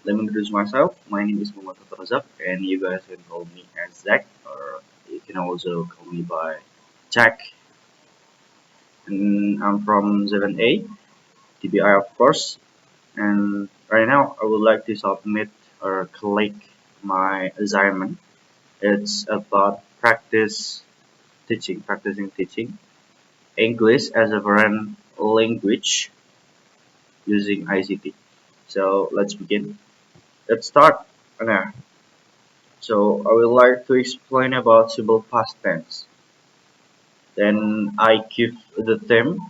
let me introduce myself. My name is Muhammad Razak, and you guys can call me as Zach, or you can also call me by Jack. And I'm from 7A, TBI of course. And right now, I would like to submit or click my assignment. It's about practicing teaching English as a foreign language using ICT. So let's begin. Let's start. Okay. So I would like to explain about simple past tense. Then I give the theme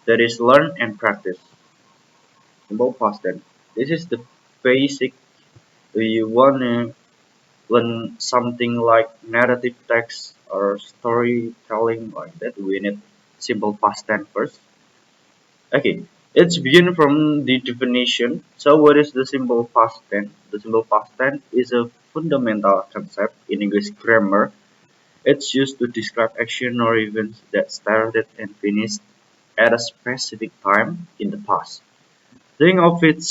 that is learn and practice. Simple past tense. This is the basic. You wanna learn something like narrative text or storytelling like that. We need simple past tense first. Okay, let's begin from the definition. So what is the simple past tense? The simple past tense is a fundamental concept in English grammar. It's used to describe action or events that started and finished at a specific time in the past. Think of it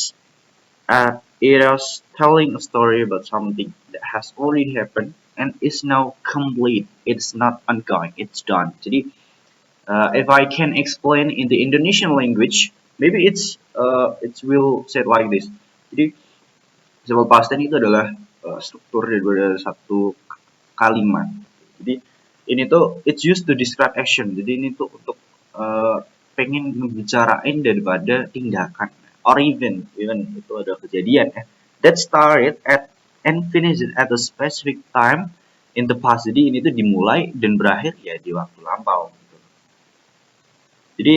as telling a story about something that has already happened and is now complete. It's not ongoing, it's done. Jadi, if I can explain in the Indonesian language, maybe it will say like this. Jadi, simple past tense itu adalah struktur daripada satu kalimat. Jadi ini tuh it's used to describe action. Jadi ini tuh untuk pengen ngebicarain daripada tindakan or even itu ada kejadian that started at and finished at a specific time in the past. Jadi ini tuh dimulai dan berakhir ya di waktu lampau. Gitu. Jadi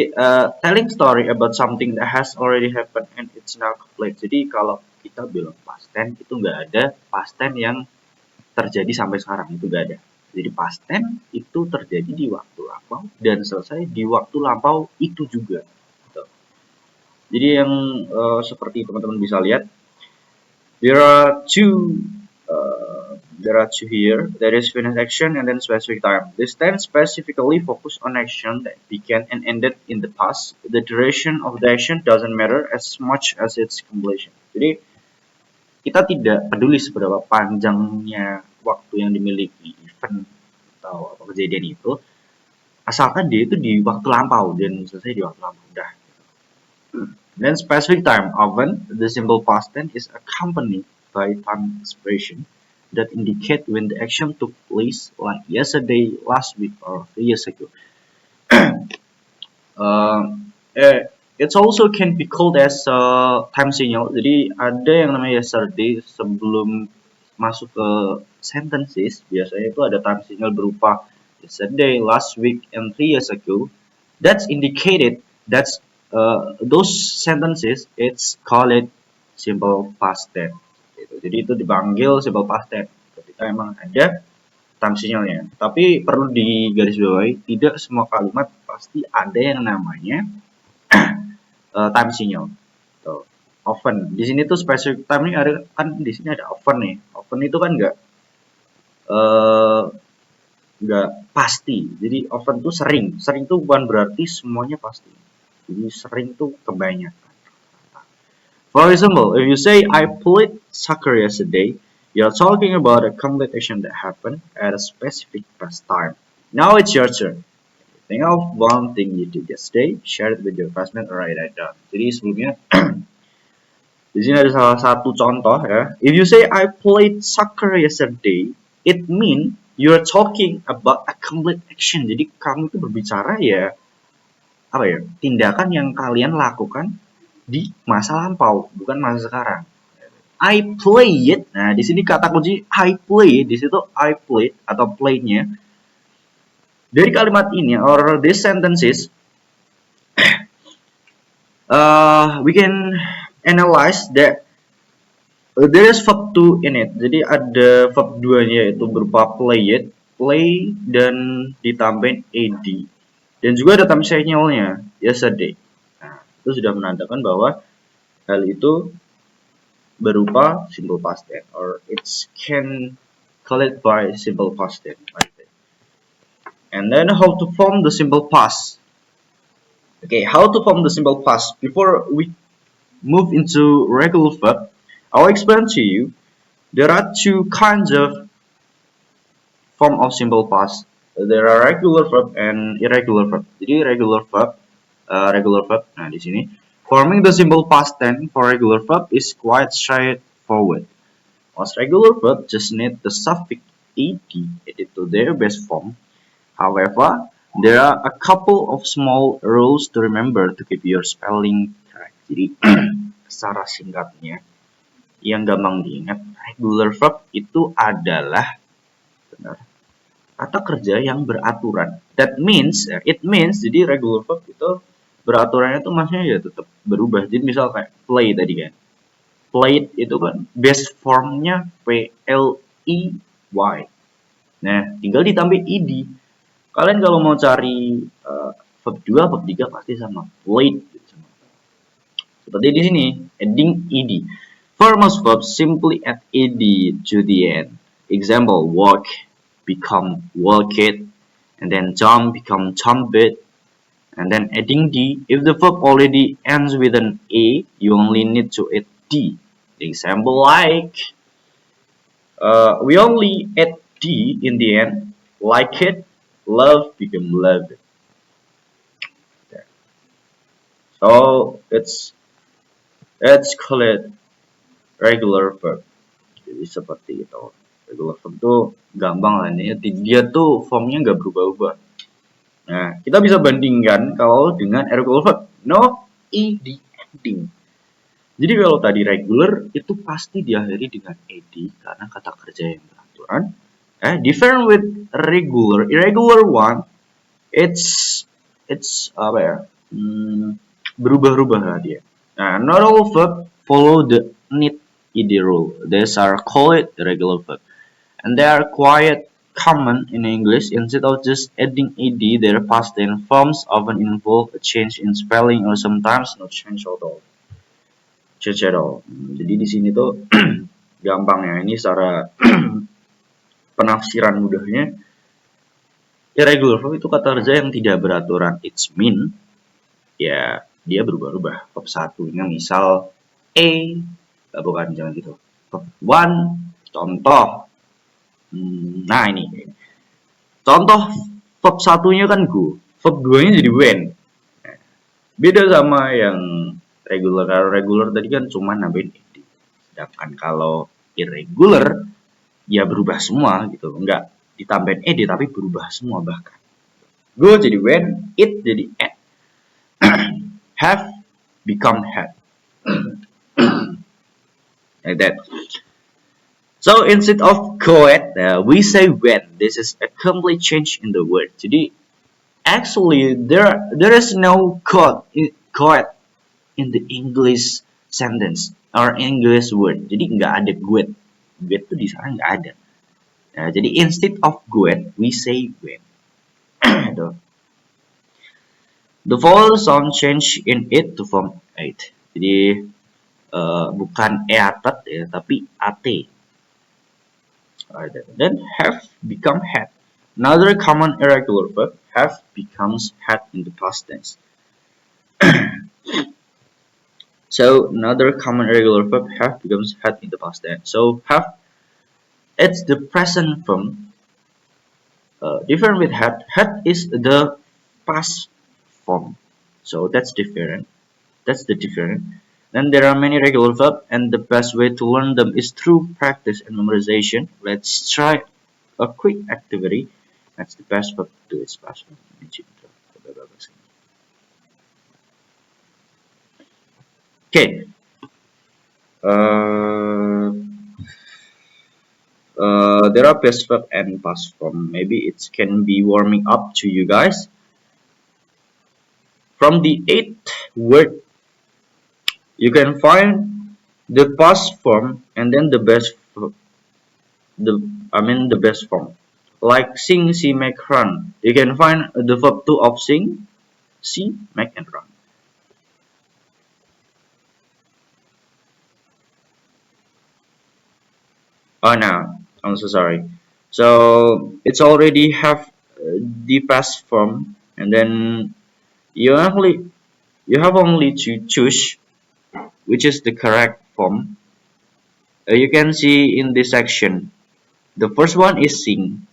telling story about something that has already happened and it's now complete. Jadi kalau kita bilang past tense itu nggak ada past tense yang terjadi sampai sekarang, itu nggak ada. Jadi past tense itu terjadi di waktu lampau dan selesai di waktu lampau itu juga. Gitu. Jadi yang seperti teman-teman bisa lihat, there are two here. There is finished action and then specific time. This tense specifically focus on action that began and ended in the past. The duration of the action doesn't matter as much as its completion. Jadi kita tidak peduli seberapa panjangnya waktu yang dimiliki event atau kejadian itu, asalkan dia itu di waktu lampau dan selesai di waktu lampau udah. Then specific time, often the simple past tense is accompanied by time expression that indicate when the action took place, like yesterday, last week, or 3 years ago. It also can be called as time signal. Jadi ada yang namanya yesterday sebelum masuk ke sentences, biasanya itu ada time signal berupa yesterday, last week, and 3 years ago. That's indicated that's those sentences it's called simple past tense. Jadi itu dipanggil simple past tense ketika emang ada time signalnya. Tapi perlu digarisbawahi, tidak semua kalimat pasti ada yang namanya time signal. So, often di sini tuh specific time ini ada kan, di sini ada often nih. Often itu kan nggak pasti. Jadi often tuh sering. Sering tuh bukan berarti semuanya pasti. Jadi sering tuh kebanyakan. For example, if you say I played soccer yesterday, you're talking about a complete action that happened at a specific past time. Now it's your turn. Think of one thing you did yesterday, share it with your classmate, or write it down. Jadi sebelumnya di sini ada salah satu contoh ya. If you say I played soccer yesterday, it mean you're talking about a complete action. Jadi kamu itu berbicara ya tindakan yang kalian lakukan di masa lampau, bukan masa sekarang. I played. Nah, di sini kata kunci I played, di situ I played atau played-nya. Dari kalimat ini or these sentences, we can analyze that there is verb 2 in it. Jadi ada verb 2-nya yaitu berupa play dan ditambahin ed. Dan juga ada time signal-nya yesterday. Nah, itu sudah menandakan bahwa hal itu berupa simple past tense or it can call it by simple past tense. And then how to form the simple past. Okay, how to form the simple past. Before we move into regular verb, I'll explain to you. There are two kinds of form of simple past. There are regular verb and irregular verb. Jadi regular verb. Nah di sini forming the simple past tense for regular verb is quite straightforward. Most regular verb just need the suffix ed added to their base form. However, there are a couple of small rules to remember to keep your spelling correct. Jadi secara singkatnya yang gampang diingat, regular verb itu adalah kata kerja yang beraturan. That means, it means, jadi regular verb itu beraturannya itu maksudnya ya tetap berubah. Jadi misal kayak play tadi kan. Played itu kan base formnya P-L-E-Y. Nah, tinggal ditambah ed. Kalian kalau mau cari verb 2, verb 3 pasti sama played. Seperti di sini, adding ed. For most verbs, simply add ed to the end. Example, walk become walked, and then jump become jumped, and then adding d. If the verb already ends with an a, you only need to add d. Example like, we only add d in the end. Like it, love become loved. So it's called regular verb. Jadi seperti itu. Regular verb tuh gampang lah ini. Dia tuh formnya nggak berubah-ubah. Nah, kita bisa bandingkan kalau dengan irregular verb. No ed ending. Jadi kalau tadi regular itu pasti diakhiri dengan ed karena kata kerja yang beraturan. Different with regular. Irregular one, it's apa ya? Berubah-ubah lah dia. Nah, not all verb follow the need ed rule. These are called irregular verb, and they are quite common in English. Instead of just adding ed, their past tense forms often involve a change in spelling or sometimes no change at all. Jadi di sini tuh gampang ya, ini secara penafsiran mudahnya. Irregular verb itu kata kerja yang tidak beraturan. It's mean ya dia berubah-ubah. Verb satunya misal bukan, jangan gitu. Verb 1, contoh. Nah ini. Contoh verb satunya kan go. Verb 2-nya jadi when. Beda sama yang regular. Kalau regular tadi kan cuma nambahin ed. Sedangkan kalau irregular ya berubah semua gitu. Enggak ditambahin ed tapi berubah semua bahkan. Go jadi when, it jadi at. Have become had. Like that. So instead of coed, we say when. This is a complete change in the word. Jadi actually there is no coed in the English sentence or English word. Jadi nggak ada guet. Guet tuh di sana nggak ada. Nah, jadi instead of guet, we say when. The vowel sound change in it to form it. Jadi bukan eatet ya, tapi at. Then have become had. Another common irregular verb, have becomes had in the past tense. So another common irregular verb, have becomes had in the past tense. So have, it's the present form. Different with had. Had is the past form. So that's different. That's the different. Then there are many regular verbs, and the best way to learn them is through practice and memorization. Let's try a quick activity. That's the best verb to its past form. Okay. There are past verb and past form. Maybe it can be warming up to you guys. From the 8th word, you can find the past form and then the best form. The best form. Like sing, see, make, run. You can find the verb 2 of sing, see, make, and run. Oh no, I'm so sorry. So it's already have the past form, and then you have only to choose which is the correct form. You can see in this section, the first one is sing,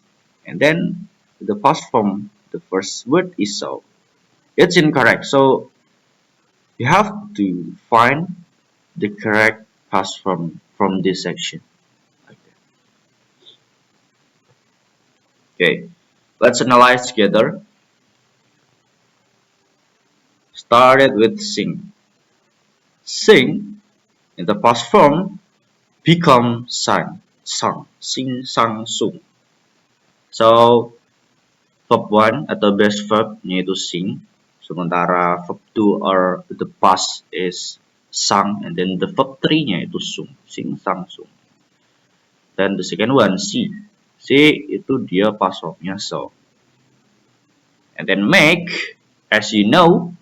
and then the past form, the first word is saw. It's incorrect, so you have to find the correct past form from this section. Like that. Okay, let's analyze together. Started with sing. Sing in the past form become sang, sung, sing, sang, sung. So verb 1 atau base verb yaitu sing, sementara verb 2 or the past is sung, and then the verb 3 nya itu sung, sing, sang, sung. Dan the second one see, see itu dia past verbnya so. And then make, as you know,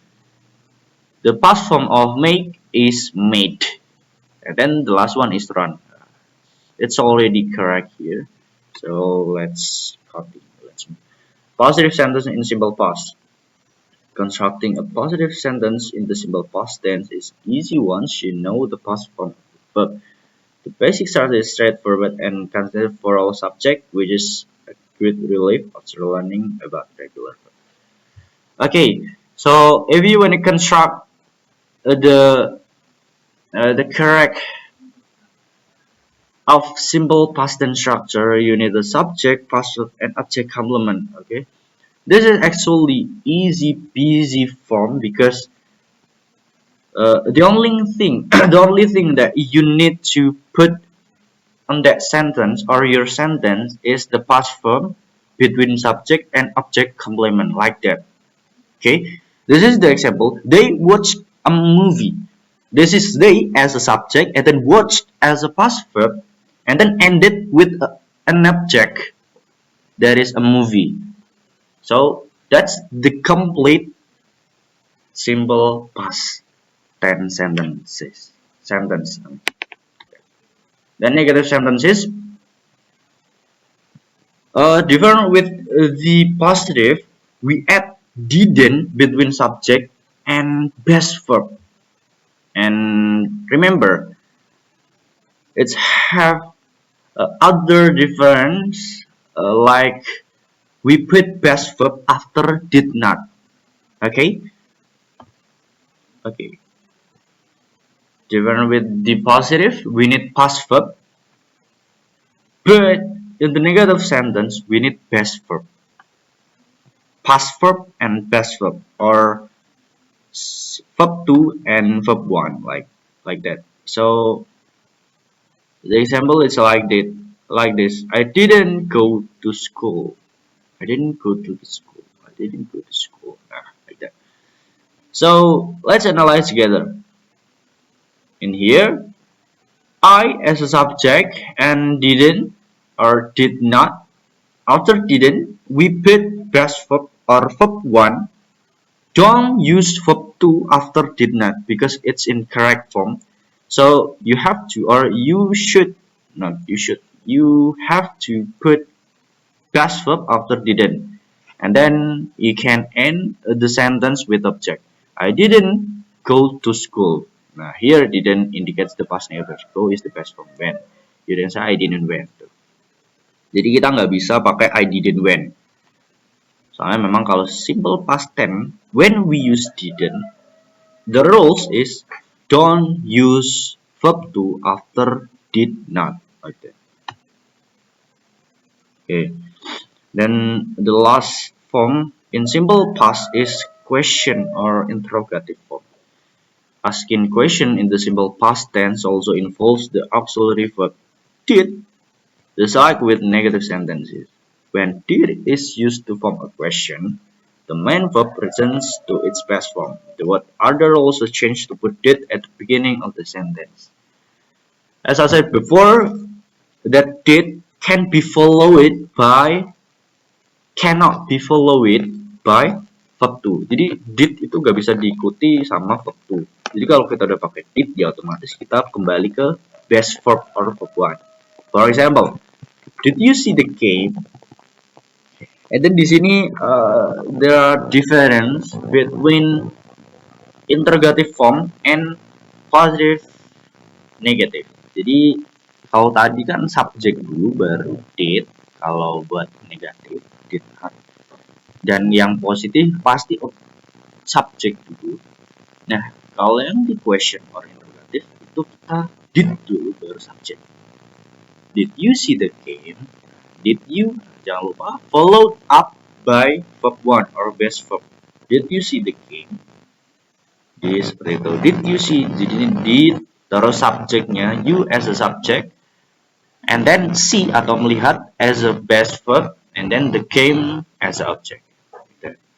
the past form of make is made, and then the last one is run. It's already correct here, so let's copy. Let's positive sentence in simple past. Constructing a positive sentence in the simple past tense is easy once you know the past form of the verb. The basic start is straightforward and considered for all subject, which is a great relief after learning about regular verb. Okay, so if you want to construct the correct of simple past tense structure, you need the subject, past verb, and object complement. Okay, this is actually easy peasy form because the only thing that you need to put on that sentence or your sentence is the past verb between subject and object complement, like that. Okay, this is the example. They watched a movie. This is they as a subject, and then watched as a past verb, and then ended with an object. That is a movie. So that's the complete simple past tense sentences. Sentence. The negative sentences different with the positive. We add didn't between subject and base verb. And remember, it's have other difference like we put base verb after did not. Okay. Okay. Different with the positive, we need past verb, but in the negative sentence, we need base verb, past verb and base verb, or verb 2 and verb 1, like that. So the example is like this. I didn't go to school. I didn't go to the school. I didn't go to school. Like that. So let's analyze together. In here, I as a subject and didn't or did not. After didn't, we put base verb or verb 1. Don't use verb 2 after did not because it's in correct form. So you have to, or you should, not you should, you have to put past verb after didn't. And then you can end the sentence with object. I didn't go to school. Nah, here didn't indicates the past negative. Go is the past form when. You didn't say I didn't went. Jadi kita nggak bisa pakai I didn't went. Soalnya memang kalau simple past tense, when we use didn't, the rules is don't use verb to after did not, like that. Okay. Then the last form in simple past is question or interrogative form. Asking question in the simple past tense also involves the auxiliary verb did, designed with negative sentences. When did is used to form a question, the main verb returns to its past form. The word other also changed to put did at the beginning of the sentence. As I said before, that did can be followed by cannot be followed by verb to. Jadi did itu gak bisa diikuti sama verb to. Jadi kalau kita udah pakai did, ya otomatis kita kembali ke base verb or verb 1. For example, did you see the game? And then di sini there are difference between interrogative form and positive negative. Jadi Kalau tadi kan subjek dulu baru did, kalau buat negatif did not. Dan yang positif pasti subjek dulu. Nah, kalau yang di question or interrogative itu kita did dulu baru subjek. Did you see the game? Did you, jangan lupa, followed up by verb 1 or base verb. Did you see the game? Di seperti itu. Did you see? Jadi ini did, terus subjeknya you as a subject, and then see atau melihat as a base verb, and then the game as a object.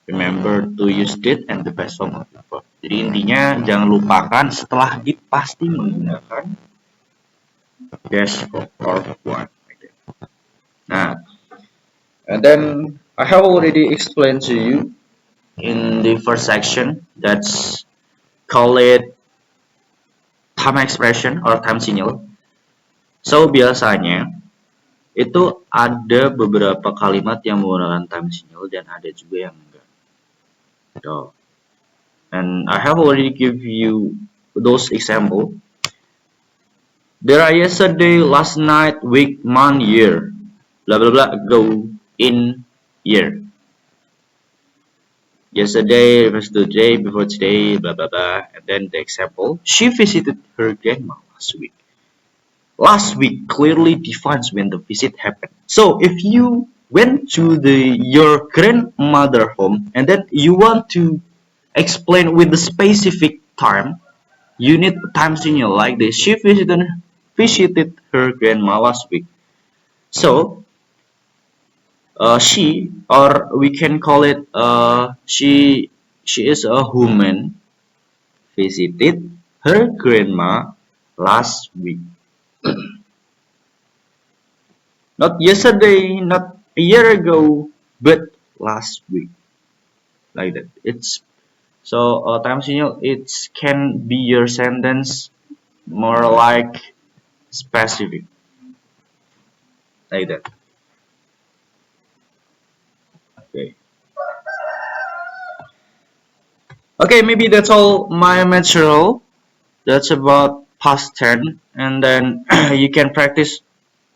Remember to use did and the base form of the verb. Jadi intinya jangan lupakan setelah did pasti menggunakan base verb or one. Nah, and then I have already explained to you in the first section, that's call it time expression or time signal. So biasanya itu ada beberapa kalimat yang menggunakan time signal dan ada juga yang enggak. So, and I have already give you those example. There are yesterday, last night, week, month, year, blah blah blah, ago, in, year. Yesterday refers to today, before today, blah blah blah. And then the example, she visited her grandma last week. Last week clearly defines when the visit happened. So if you went to your grandmother home and then you want to explain with the specific time, you need a time signal like this. She visited her grandma last week. So she, or we can call it she is a woman, visited her grandma last week. Not yesterday, not a year ago, but last week. Like that. It's so time signal. It can be your sentence more like specific, like that. Okay. Okay, maybe that's all my material. That's about past tense, and then you can practice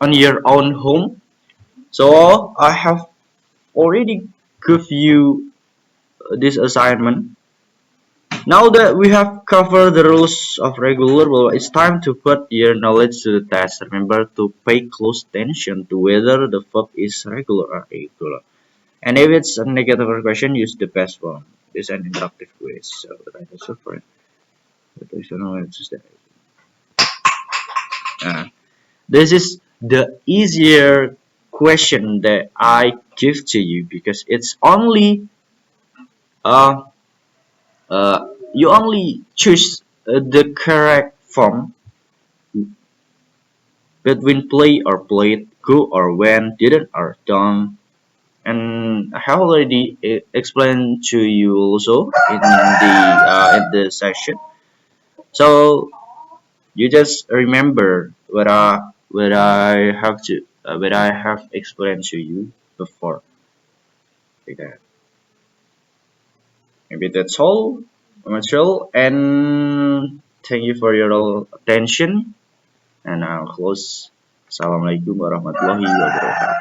on your own home. So I have already give you this assignment. Now that we have covered the rules of regular, well, it's time to put your knowledge to the test. Remember to pay close attention to whether the verb is regular or irregular. And if it's a negative question, use the past form. It's an interactive quiz. So the right answer for it. This is the easier question that I give to you because it's only you only choose the correct form between play or played, go or went, didn't or done. And I have already explained to you also in the session. So you just remember what I have explained to you before. Like that. Maybe that's all, material, and thank you for your attention. And I'll close. Assalamualaikum warahmatullahi wabarakatuh.